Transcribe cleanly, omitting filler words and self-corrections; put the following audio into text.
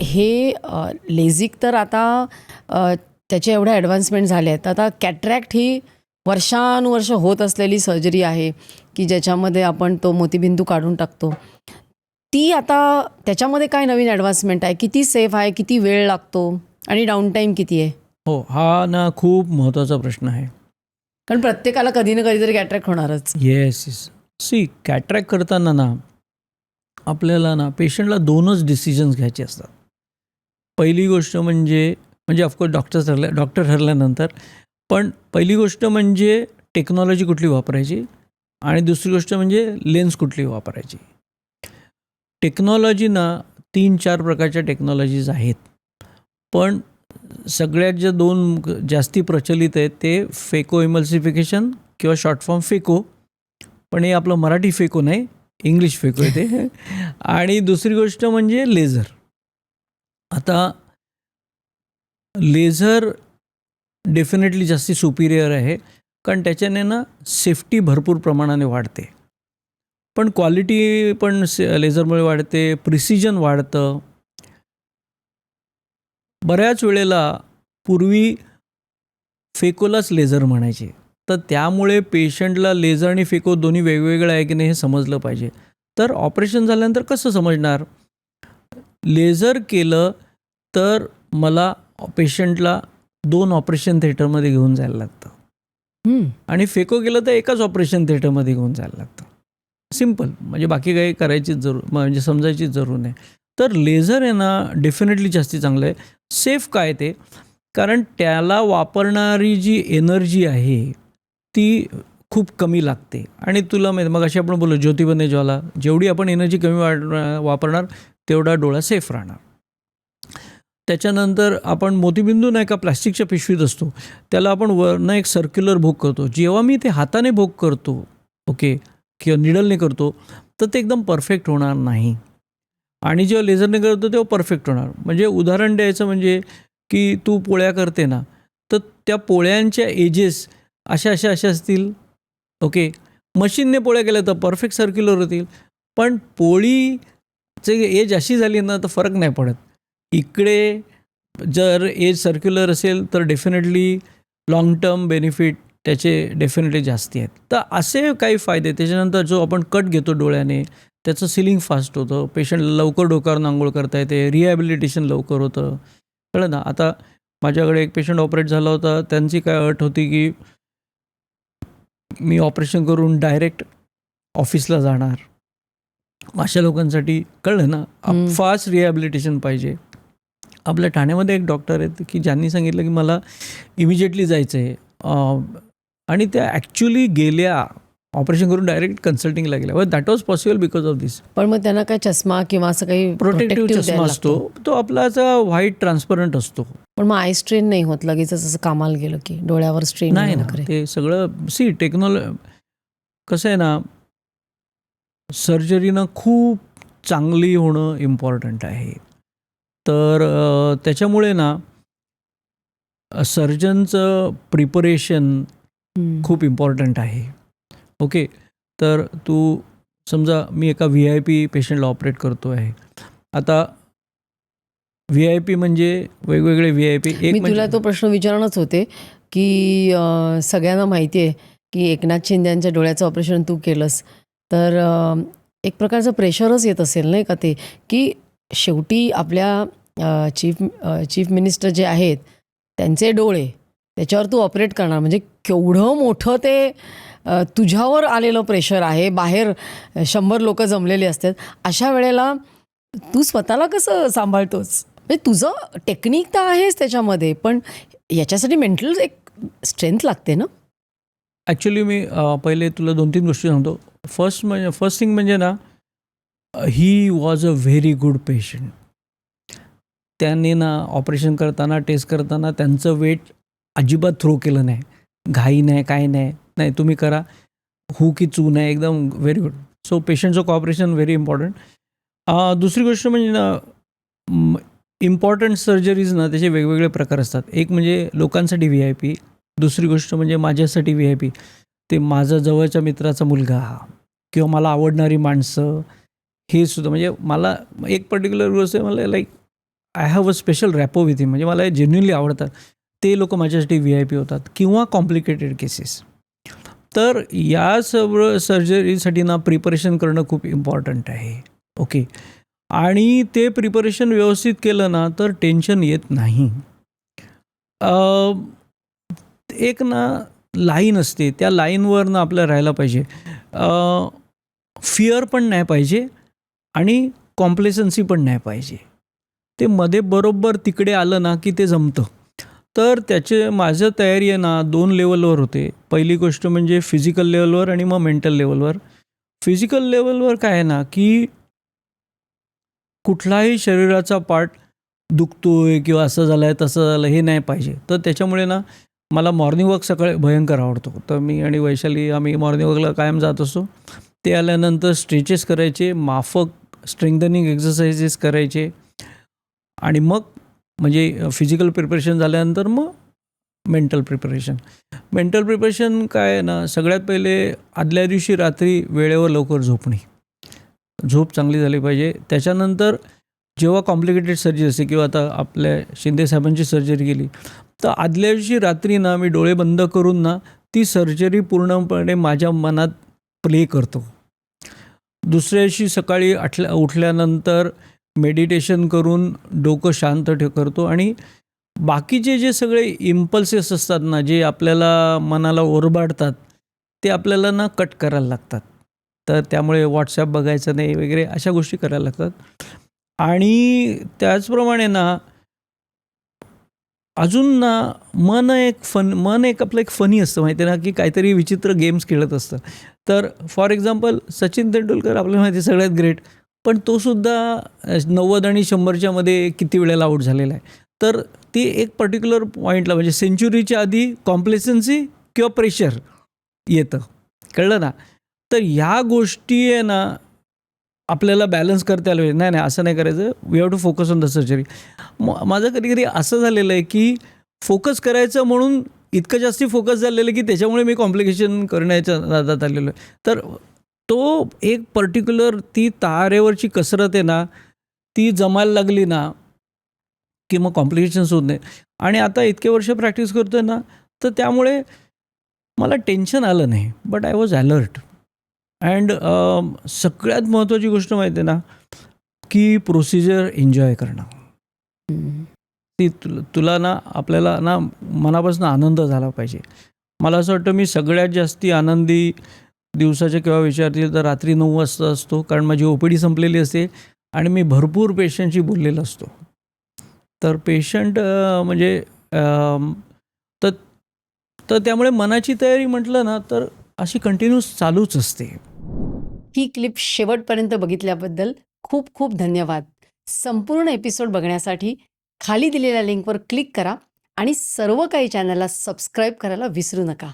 हे लेझिक तर आता त्याचे एवढे ॲडव्हान्समेंट झाले आहेत. आता कॅटरॅक्ट ही वर्षानुवर्ष होत असलेली सर्जरी आहे की ज्याच्यामध्ये आपण तो मोतीबिंदू काढून टाकतो. ती आता त्याच्यामध्ये काय नवीन ॲडव्हान्समेंट आहे? किती सेफ आहे? किती वेळ लागतो? आणि डाऊन टाईम किती आहे? हो, हा ना खूप महत्त्वाचा प्रश्न आहे. कारण प्रत्येकाला कधी ना कधीतरी कॅटरॅक्ट होणारच. Yes yes. सी कॅटरॅक्ट करताना ना आपल्याला ना पेशंटला 2च डिसिजन्स घ्यायचे असतात. पहिली गोष्ट म्हणजे ऑफकोर्स डॉक्टर ठरल्यानंतर, पण पहिली गोष्ट म्हणजे टेक्नॉलॉजी कुठली वापरायची आणि दुसरी गोष्ट म्हणजे लेन्स कुठली वापरायची. टेक्नॉलॉजी ना 3-4 प्रकारच्या टेक्नॉलॉजीज आहेत, पण सगळ्यात ज्या 2 जास्ती प्रचलित आहेत ते फेको इमल्सिफिकेशन किंवा शॉर्ट फॉर्म फेको, पण हे आपलं मराठी फेको नाही, इंग्लिश फेको आहे ते. आणि दुसरी गोष्ट म्हणजे लेझर. आता लेझर डेफिनेटली जास्ती सुपिरियर आहे, कारण त्याच्याने ना सेफ्टी भरपूर प्रमाणाने वाढते, पण क्वालिटी पण लेझरमुळे वाढते, प्रिसिजन वाढतं. बऱ्याच वेळेला पूर्वी फेकोलाच लेझर म्हणायचे, तर त्यामुळे पेशंटला लेझर आणि फेको दोन्ही वेगवेगळं आहे की नाही हे समजलं पाहिजे. तर ऑपरेशन झाल्यानंतर कसं समजणार? लेझर केलं तर मला पेशंटला 2 ऑपरेशन थिएटरमध्ये घेऊन जायला लागतं आणि फेको केलं तर एकाच ऑपरेशन थिएटरमध्ये घेऊन जायला लागतं. सिम्पल, म्हणजे बाकी काही करायचीच म्हणजे समजायचीच जरूर नाही. तर लेझर आहे ना डेफिनेटली जास्ती चांगलं आहे. सेफ काय ते, कारण त्याला वापरणारी जी एनर्जी आहे ती खूप कमी लागते. आणि तुला माहिती, मग अशी आपण बोललो ज्योती बने ज्वाला, जेवढी आपण एनर्जी कमी वापरणार तेवढा डोळा सेफ राहणार. त्याच्यानंतर आपण मोतीबिंदू नाही का प्लास्टिकच्या पिशवीत असतो, त्याला आपण वरनं एक सर्क्युलर भोग करतो. जेव्हा मी ते हाताने भोग करतो, ओके, किंवा निडलने करतो, तर ते एकदम परफेक्ट होणार नाही. आणि जेव्हा लेझरने करतो तेव्हा परफेक्ट होणार. म्हणजे उदाहरण द्यायचं म्हणजे की तू पोळ्या करते ना, तर त्या पोळ्यांच्या एजेस अशा असतील, ओके. मशीनने पोळ्या केल्या तर परफेक्ट सर्क्युलर होतील, पण पोळीचे एज अशी झाली ना तर फरक नाही पडत. इकडे जर एज सर्क्युलर असेल तर डेफिनेटली लॉंग टर्म बेनिफिट त्याचे डेफिनेटली जास्ती आहेत. तर असे काही फायदे. त्याच्यानंतर जो आपण कट घेतो डोळ्याने, त्याचं सिलिंग फास्ट होतं, पेशंटला लवकर डोक्यावरून आंघोळ करता येते, रिहॅबिलिटेशन लवकर होतं. कळलं ना? आता माझ्याकडे एक पेशंट ऑपरेट झाला होता, त्यांची काय अट होती की मी ऑपरेशन करून डायरेक्ट ऑफिसला जाणार. अशा लोकांसाठी कळलं ना, फास्ट रिहॅबिलिटेशन पाहिजे. आपल्या ठाण्यामध्ये एक डॉक्टर आहेत की ज्यांनी सांगितलं की मला इमिजिएटली जायचं आहे, आणि त्या ॲक्च्युली गेल्या, ऑपरेशन करून डायरेक्ट कन्सल्टिंगला गेल्या. But that was possible because of this. पण मग त्यांना काय चष्मा किंवा असं काही प्रोटेक्टिव्ह चष्मा असतो, तो आपलाचा व्हाईट ट्रान्सपरंट असतो. पण मग आय स्ट्रेन नाही होत लगेच असं कामाला गेलं की डोळ्यावर स्ट्रेन नाही ना, ते सगळं सी कसं आहे ना, सर्जरीनं खूप चांगली होणं इम्पॉर्टंट आहे. तर त्याच्यामुळे ना सर्जनचं प्रिपरेशन खूप इम्पॉर्टंट आहे. ओके, तर तू समजा मी एका VIP पेशंटला ऑपरेट करतो आहे. आता VIP म्हणजे वेगवेगळे VIP. मी तुला तो प्रश्न विचारणारच होते की सगळ्यांना माहिती आहे की एकनाथ शिंदे यांच्या डोळ्याचं ऑपरेशन तू केलंस, तर एक प्रकारचं प्रेशरच येत असेल नाही का ते, की शेवटी आपल्या चीफ मिनिस्टर जे आहेत त्यांचे डोळे, त्याच्यावर तू ऑपरेट करणार, म्हणजे केवढं मोठं ते तुझ्यावर आलेलं प्रेशर आहे. बाहेर 100 लोक जमलेले असतात. अशा वेळेला तू स्वतःला कसं सांभाळतोस? म्हणजे तुझं टेक्निक तर आहेच त्याच्यामध्ये, पण याच्यासाठी मेंटल एक स्ट्रेंथ लागते ना. ॲक्च्युली मी पहिले तुला 2-3 गोष्टी सांगतो. फर्स्ट थिंग म्हणजे ना, he was a very good patient. त्यांनी ना ऑपरेशन करताना, टेस्ट करताना त्यांचं वेट अजिबात थ्रो केलं नाही, घाई नाही, काही नाही. नाही, तुम्ही करा, हू की चू नाही, एकदम व्हेरी गुड. सो पेशंटचं कॉपरेशन व्हेरी इम्पॉर्टंट. दुसरी गोष्ट म्हणजे ना, इम्पॉर्टंट सर्जरीज ना त्याचे वेगवेगळे प्रकार असतात. एक म्हणजे लोकांसाठी VIP, दुसरी गोष्ट म्हणजे माझ्यासाठी VIP. ते माझं जवळच्या मित्राचा मुलगा किंवा मला आवडणारी माणसं, हे सुद्धा. म्हणजे मला एक पर्टिक्युलर गोष्ट आहे, मला like I have a special rapport with him, म्हणजे मला हे जेन्युइनली आवडतात. ते लोक माझ्यासाठी VIP होतात किंवा कॉम्प्लिकेटेड केसेस. तर या सर्व सर्जरीसाठी ना प्रिपरेशन करणं खूप इम्पॉर्टंट आहे. ओके. आणि ते प्रिपरेशन व्यवस्थित केलं ना तर टेन्शन येत नाही. अ, एक ना लाईन असते, त्या लाईनवरनं आपल्याला राहायला पाहिजे. फिअर पण नाही पाहिजे आणि कॉम्प्लेसन्सी पण नाही पाहिजे. ते मध्ये बरोबर तिकडे आलं ना की ते जमतं. तर माझं तयारी आहे ना 2 लेव्हलवर होते. पहिली गोष्ट म्हणजे फिजिकल लेव्हलवर आणि मग मेंटल लेव्हलवर. फिजिकल लेव्हलवर काय आहे ना की कुठलाही शरीराचा पार्ट दुखतोय किंवा असं झालं आहे तसं झालं हे नाही पाहिजे. तर त्याच्यामुळे ना मला मॉर्निंग वॉक सकाळी भयंकर आवडतो. तर मी आणि वैशाली आम्ही मॉर्निंग वॉकला कायम जात असतो. ते आल्यानंतर स्ट्रेचेस करायचे, माफक स्ट्रेंथनिंग एक्सरसाइजेस करायचे आणि मग म्हणजे फिजिकल प्रिपरेशन झाल्यानंतर मग मेंटल प्रिपरेशन. मेंटल प्रिपरेशन काय आहे ना, सगळ्यात पहिले आदल्या दिवशी रात्री वेळेवर लवकर झोपणे. झोप चांगली झाली पाहिजे. त्याच्यानंतर जेव्हा कॉम्प्लिकेटेड सर्जरी असते किंवा आता आपल्या शिंदे साहेबांची सर्जरी केली, तर आदल्या दिवशी रात्री ना मी डोळे बंद करून ना ती सर्जरी पूर्णपणे माझ्या मनात प्ले करतो. दुसऱ्या दिवशी सकाळी उठल्यानंतर मेडिटेशन करून डोकं शांत करतो आणि बाकीचे जे सगळे इम्पल्सेस असतात ना, जे आपल्याला मनाला ओरबाडतात, ते आपल्याला ना कट करायला लागतात. तर त्यामुळे WhatsApp बघायचं नाही वगैरे अशा गोष्टी करायला लागतात. आणि त्याचप्रमाणे ना अजून ना मन एक आपलं एक फनी असतं माहिती आहे ना, की काहीतरी विचित्र गेम्स खेळत असतं. तर फॉर एक्झाम्पल सचिन तेंडुलकर आपल्याला माहिती आहे सगळ्यात ग्रेट, पण तो सुद्धा 90 आणि 100च्या मध्ये किती वेळेला आउट झालेला आहे. तर ती एक पर्टिक्युलर पॉईंटला म्हणजे सेंच्युरीच्या आधी कॉम्प्लेसन्सी किंवा प्रेशर येतं. कळलं ना? तर ह्या गोष्टी आहे ना आपल्याला बॅलन्स करता आलं पाहिजे. नाही, नाही असं नाही करायचं. We have to focus on the surgery. माझं कधी-कधी असं झालेलं आहे, की फोकस करायचं म्हणून इतकं जास्ती फोकस झालेलं की त्याच्यामुळे मी कॉम्प्लिकेशन करण्याच्या नादात आलेलो आहे. तर तो एक पर्टिक्युलर ती तारेवरची कसरत आहे ना, ती जमायला लागली ना, की मग कॉम्प्लिकेशन्स होत नाही. आणि आता इतके वर्ष प्रॅक्टिस करतोय ना, तर त्यामुळे मला टेन्शन आलं नाही. But I was alert. And सगळ्यात महत्त्वाची गोष्ट माहिती आहे ना, की प्रोसिजर एन्जॉय करणं. हं. ती तुला ना आपल्याला ना मनापासून आनंद झाला पाहिजे. मला असं वाटतं मी सगळ्यात जास्ती आनंदी दिवसाच्या केव्हा विचारतील तर रात्री 9 वाजता असतो. कारण माझी OPD संपलेली असते आणि मी भरपूर पेशंटशी बोललेलो असतो. तर पेशंट म्हणजे तर तर त्यामुळे मनाची तयारी म्हटलं ना तर अशी कंटिन्यूस चालूच असते. ही क्लिप शेवटपर्यंत बघितल्याबद्दल खूप खूप धन्यवाद. संपूर्ण एपिसोड बघण्यासाठी खाली दिलेल्या लिंकवर क्लिक करा आणि सर्व काही चॅनलला सबस्क्राईब करायला विसरू नका.